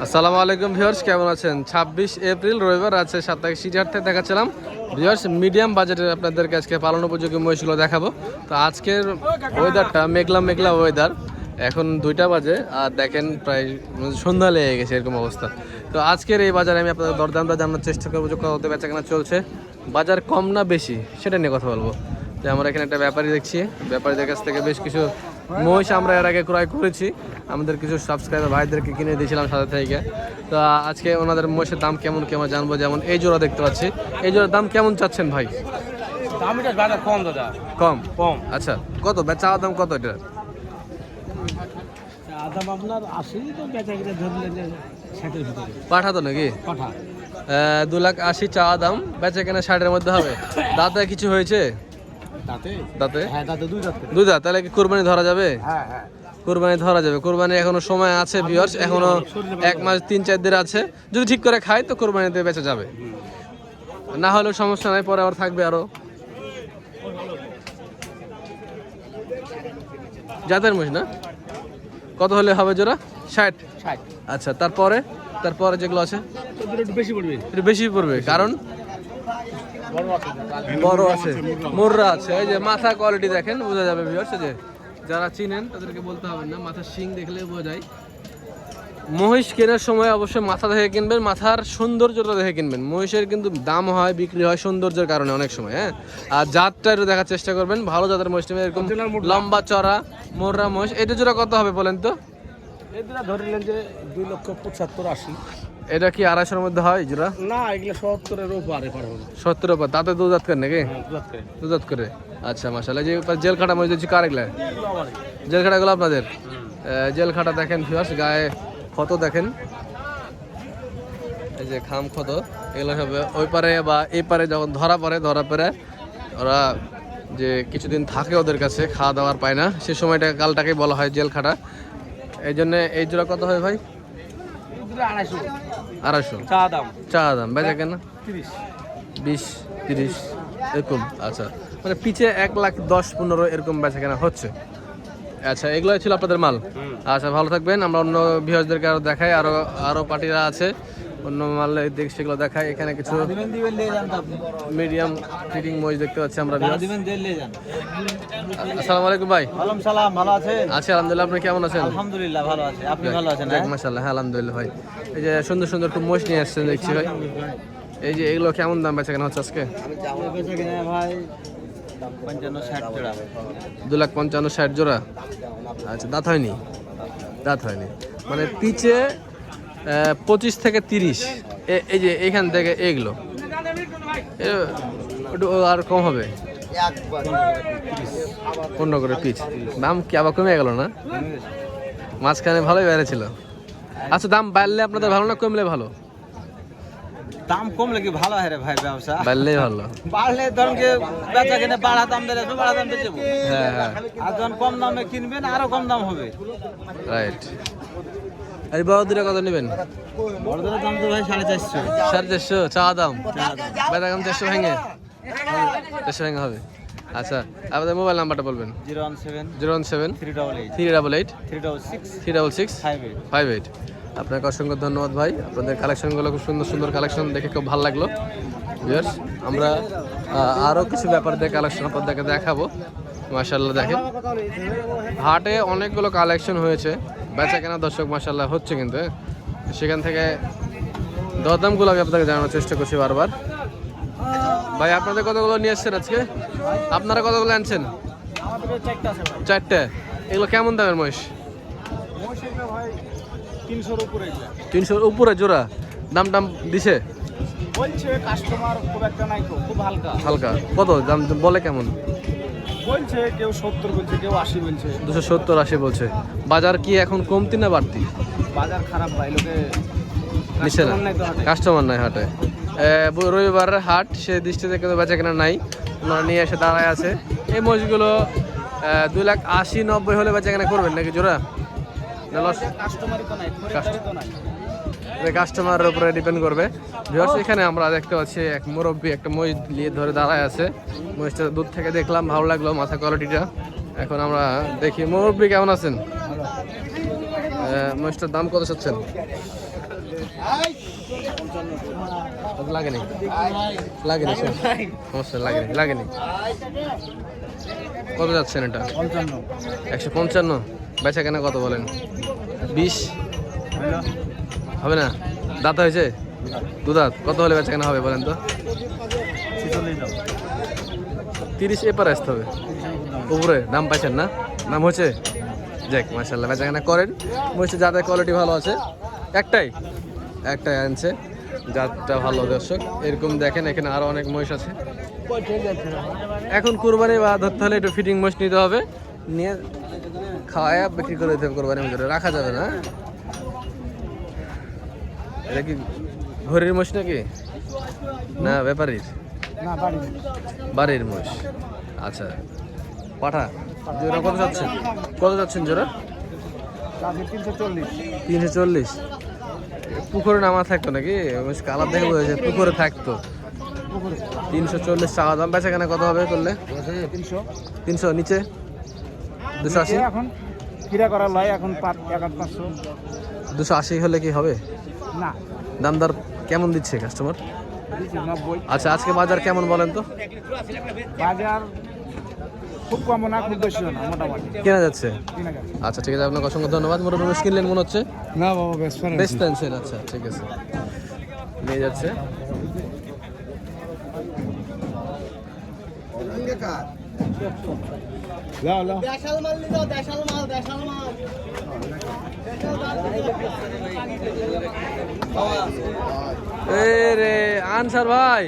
আসসালামু আলাইকুম ভিউয়ার্স, কেমন আছেন? 26 এপ্রিল রবিবার আছে সাপ্তাহিক সিটিহাট থেকে দেখাচ্ছিলাম ভিউয়ার্স মিডিয়াম বাজেটের আপনাদেরকে আজকে পালন উপযোগী মহিষগুলো দেখাবো। তো আজকের ওয়েদারটা মেঘলা মেঘলা ওয়েদার, এখন 2টা বাজে আর দেখেন প্রায় সন্ধ্যা লেগে গেছে এরকম অবস্থা। তো আজকের এই বাজারে আমি আপনাদের দরদামটা জানার চেষ্টা করবো যে কত বেচাকেনা চলছে, বাজার কম না বেশি সেটা নিয়ে কথা বলবো। যে আমরা এখানে একটা ব্যাপারী দেখছি, ব্যাপারীদের কাছ থেকে বেশ কিছু মহিষ আমরা এর আগে ক্রয় করেছি, আমাদের কিছু সাবস্ক্রাইবার ভাইদেরকে কিনে দিয়েছিলাম সাথে থেকে। তো আজকে ওনাদের মহিষের দাম কেমন কেমন জানবো। যেমন এই জোড়া দেখতে পাচ্ছি, এই জোড়ার দাম কেমন চাচ্ছেন ভাই? দাম এটা বাজার কম দাদা, কম কম। আচ্ছা, কত চাওয়া দাম কত এটা? দাম আপনার 80, তো বেচা কিনা ধরলেন 60-এর ভিতরে। পাঠা তো নাকি? পাঠা 2,80,000 চাওয়া দাম, বেচা কেনা 60-এর মধ্যে হবে। দাঁতে কিছু হয়েছে? দাঁতে দাঁতে হ্যাঁ, দাঁতে দুই দাঁত। দুই দাঁত, তাহলে কি কোরবানি ধরা যাবে? হ্যাঁ হ্যাঁ, কোরবানি ধরা যাবে। কোরবানি এখনো সময় আছে ভিউয়ার্স, এখনো 1 মাস 3-4 দিন আছে। যদি ঠিক করে খায় তো কোরবানিতে বেচা যাবে, না হলেও সমস্যা নাই, পরে আবার থাকবে আরো। জাতের মহিষ না? কত হলে হবে জোড়া? 60? 60। আচ্ছা, তারপরে যেগুলো আছে তোদের একটু বেশি পড়বে। একটু বেশি পড়বে, কারণ বড় আছে, মুর্রা আছে। এই যে মাথা কোয়ালিটি দেখেন, বোঝা যাবে ভিউয়ার্স। যে যারা চিনেন তাদেরকে বলতে হবে না, মাথার শিং দেখলে বোঝা যায়। মহিষ কেনার সময় অবশ্যই মাথা দেখে কিনবেন, মাথার সৌন্দর্যটা দেখে কিনবেন। মহিষের কিন্তু দাম হয়, বিক্রি হয় সৌন্দর্যের কারণে অনেক সময়, হ্যাঁ। আর জাতটা একটু দেখার চেষ্টা করবেন, ভালো জাতের মহিষ নেবেন, এরকম লম্বা চড়া মোররা মহিষ। এটা জোড়া কত হবে বলেন তো? এদের ধরলেন যে 2,75,80। এটা কি 250-এর মধ্যে হয় জোড়া? না, এগুলো 70-এর উপরে পার হবে। 70 উপর, তাতে দু জাত করে নাকি? হ্যাঁ, দুধ করে। দু জাত করে। আচ্ছা মাশাআল্লাহ। যে জেল খাটা মহিষ দিচ্ছি কার এগুলা? জেল খাটাগুলো আপনাদের? জেল খাটা দেখেন ভিউয়ার্স, গায়ে ক্ষত দেখেন, এই যে খাম ক্ষত, এগুলো হবে ওই পারে বা এই পারে যখন ধরা পড়ে ওরা যে কিছুদিন থাকে ওদের কাছে, খাওয়া দাওয়ার পায় না, সে সময়টা কালটাকে বলা হয় জেল খাটা। এই জন্য এই জোড়া কত হয় ভাই? 250 চা দাম, বেচা কেনা 20-30 এরকম। আচ্ছা, মানে পিছে 1,10,15 এরকম বেচা কেনা হচ্ছে। আচ্ছা, এগুলোই ছিল আপনাদের মাল। আচ্ছা, ভালো থাকবেন। আমরা অন্য ভিউয়ার্সদেরকে আরো দেখাই, আরো পার্টিরা আছে, অন্য মাল সেগুলো দেখাই। এখানে কিছু মিডিয়াম ফিটিং মহিষ দেখতে পাচ্ছি আমরা ভিউয়ার্স। আসসালামু আলাইকুম ভাই। ওয়ালাইকুম সালাম, ভালো আছেন? আছি আলহামদুলিল্লাহ, আপনি কেমন আছেন? আলহামদুলিল্লাহ ভালো আছে। আপনি ভালো আছেন? মাশাআল্লাহ, হ্যাঁ আলহামদুলিল্লাহ ভাই। এই যে সুন্দর সুন্দর খুব মহিষ নিয়ে আসছেন দেখছি ভাই। এই যে এগুলো কেমন দাম বেচা কেনা হচ্ছে আজকে? বেচা কিনা ভাই 55-60 জোড়া। 2,55,60 জোড়া। আচ্ছা, দাঁত হয়নি? দাঁত হয়নি, মানে পিছে 25 থেকে 30। এই যে এইখান থেকে এগুলো একটু আর কম হবে, 15 করে পিচ। দাম কি আবার কমে গেল না? মাঝখানে ভালোই বেড়েছিল। আচ্ছা, দাম বাড়লে আপনাদের ভালো না কমলে ভালো? দাম কমলে কি ভালো হয় রে ভাই? ব্যবসা বাড়লেই ভালো। বাড়লে ধরুন কি বেচা কিনে বাড়া দাম দিলে বাড়া দাম বেচবো। হ্যাঁ হ্যাঁ, আর যখন কম দামে কিনবেন আরো কম দাম হবে। রাইট। এই বড় দুটা কত নেবেন? বড়দের দাম তো ভাই 450। 450 চা দাম, বেচা দাম 400 ভেঙে 400 ভেঙে হবে। আচ্ছা, আপনাদের মোবাইল নাম্বারটা বলবেন। 017 388 366 366 58। 58। আপনাকে অসংখ্য ধন্যবাদ ভাই, আপনাদের কালেকশনগুলো খুব সুন্দর সুন্দর কালেকশন দেখে খুব ভালো লাগলো। ভিউয়ার্স, আমরা আরও কিছু ব্যাপার দিয়ে কালেকশন আপনাদেরকে দেখাবো। মাশাআল্লাহ দেখেন, হাটে অনেকগুলো কালেকশন হয়েছে, বেচা কেনা দর্শক মাশাআল্লাহ হচ্ছে, কিন্তু সেখান থেকে দরদামগুলো আমি আপনাদের জানানোর চেষ্টা করছি বারবার। ভাই, আপনাদের কতগুলো নিয়ে আসছেন আজকে? আপনারা কতগুলো আনছেন? 4টে। এগুলো কেমন দামের মহিষ? 300-র উপরে জোড়া। দাম দিছে বলছে কাস্টমার, খুব একটা নাই, খুব হালকা হালকা। কত দাম বলে? কেমন বলছে? কেউ 70 বলছে, কেউ 80 বলছে। 270-80 বলছে। বাজার কি এখন কমতি না বাড়তি? বাজার খারাপ ভাই, লোকে নিচ্ছে না, কাস্টমার নাই হাটে। রবিবারের হাট, সে দৃষ্টিতে কিন্তু বেচা কেনা নাই, ওনারা নিয়ে এসে দাঁড়ায় আছে। এই মহিষগুলো 2,80-90 হলে বেচা কেনা করবেন নাকি জোড়া? কাস্টমারের উপরে ডিপেন্ড করবে। ভিউয়ার্স, এখানে আমরা দেখতে পাচ্ছি এক মুরব্বী একটা মহিষ নিয়ে ধরে দাঁড়ায় আছে। মহিষটা দূর থেকে দেখলাম, ভালো লাগলো মাথা কোয়ালিটিটা। এখন আমরা দেখি, মুরব্বী কেমন আছেন? মহিষটার দাম কত চাচ্ছেন? লাগেনি লাগেনি সমস্যা লাগেনি। কত যাচ্ছেন এটা? 155। বেচা কেনা কত বলেন? 20 হবে না? দাঁত হয়েছে? দুদাঁত। কত হলে বেচা কেনা হবে বলেন তো? 30 এপারে আসতে হবে উপরে। দাম পাইছেন না? দাম হচ্ছে? যাক মাশাআল্লাহ, বেচা কেনা করেন। মহিষের জাতের কোয়ালিটি ভালো আছে। একটাই আনছে, জাতটা ভালো দর্শক। এরকম দেখেন এখানে আরো অনেক মহিষ আছে। এখন কুরবানি বা ধরতে হলে একটু ফিটিং মহিষ নিতে হবে, নিয়ে খাওয়ায় বিক্রি করে দিতে হবে। কোরবানির ভিতরে রাখা যাবে না। এটা কি ঘরের মহিষ নাকি না ব্যাপারীর? বাড়ির মহিষ। আচ্ছা, পাঠা জোড়া কত যাচ্ছেন জোড়া? 340। পুকুরে নামা থাকতো নাকি? কালার দেখে বোঝা যায় পুকুরে থাকতো। 340 টাকা দাম। বেচা কেনা কত হবে করলে? 300 নিচে? 280 এখন কিরা করা লয় এখন 500। 280 হলে কি হবে? না, দাম দর কেমন দিচ্ছে কাস্টমার? 90। আচ্ছা, আজকে বাজার কেমন বলেন তো? বাজার খুব কম না, খুব বেশি না, মোটামুটি কেনা যাচ্ছে। কিনা গেছে। আচ্ছা ঠিক আছে, আপনাকে অসংখ্য ধন্যবাদ। মোটামুটি বেশ কিনলেন মনে হচ্ছে। না বাবা, বেশ বেশ পেনশন। আচ্ছা ঠিক আছে, নিয়ে যাচ্ছে। রে আনসার ভাই,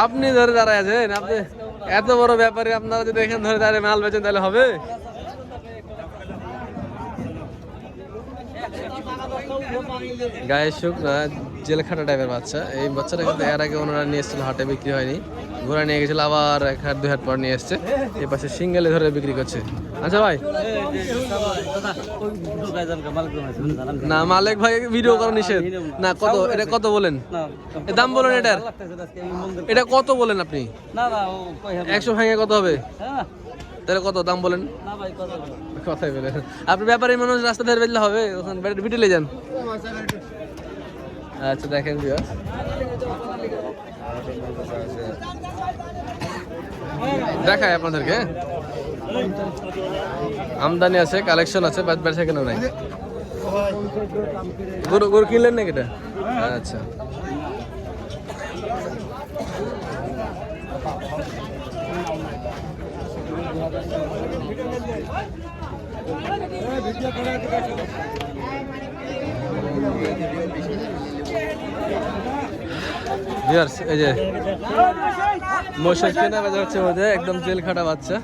আপনি ধরে দাঁড়ায় আছেন? আপনি এত বড় ব্যাপারে, আপনারা যদি এখানে ধরে দাঁড়িয়ে মাল বেচেন তাহলে হবে? গায়ে সুখ না, জেলখাটা টাইপের বাচ্চা। এই বাচ্চাটা কিন্তু এর আগে ওনারা নিয়ে এসেছিল, হাটে বিক্রি হয়নি। ঘোরা নিয়ে গেছিল, আবার 1-2 হাট পর নিয়ে এসছে। এই পাশে সিঙ্গেলে ধরে বিক্রি করছে। আচ্ছা ভাই, না মালিক ভাই ভিডিও করা নিষেধ না। কত এটা কত বলেন? দাম বলেন এটার। এটা কত বলেন আপনি? 100 ভেঙে কত হবে? তাহলে কত দাম বলেন? কথাই বলেন আপনি। ব্যাপারী মানুষ, রাস্তা ধরে বেচলে হবে? ওখানে বিটেলে যান। আচ্ছা দেখেন ভিউয়ার্স, দেখায় আপনাদেরকে। আমদানি আছে, কালেকশন আছে, বেচা কেন নাই। গরু কিনলেন নাকি এটা? আচ্ছা, ভিউয়ার্স এই যে মহিষের কেনা বেচা হচ্ছে মধ্যে, একদম জেল খাটা বাচ্চা।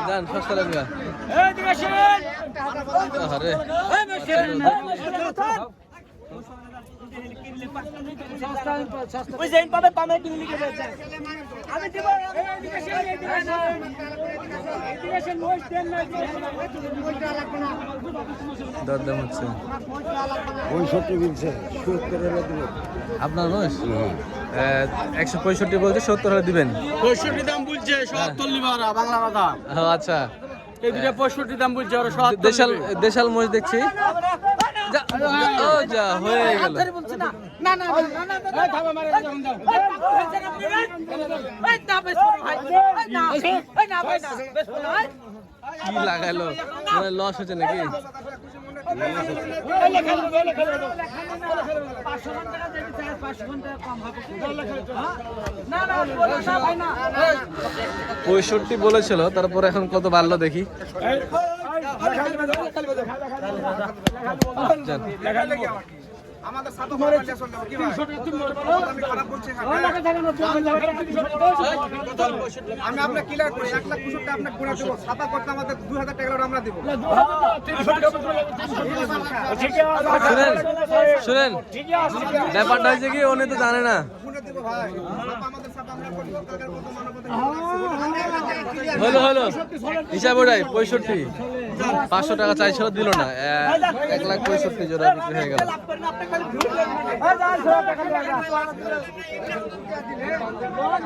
যান সস্তা লাগবে। আরে দরদাম হচ্ছে 65 আপনার মহিষ? 165 বলছে, 70 হলে দিবেন। 65 দাম বলছে, 70 লিবার বাংলা কথা। আচ্ছা, এই দুটো 65 দাম বলছে, আর 70 দেশাল মহিষ দেখছি। যা হয়ে গেল। না না কি লাগাইলো? লস হচ্ছে নাকি? পঁয়ষট্টি বলেছিল, তারপরে এখন কত বাড়লো দেখি। আমাদের সাথে আমি আপনাকে ক্লিয়ার করি 1,65,000 আপনাকে পুরো দেবো। ছাপা করতে আমাদের 2,000 টাকা আমরা দেবো। শুনেন ব্যাপারটা হয়েছে কি, উনি তো জানে না। হলো হিসাব ওটাই 65। 500 টাকা চাইছিল, দিল না। 1,65,000 জোড়া বিক্রি হয়ে গেল।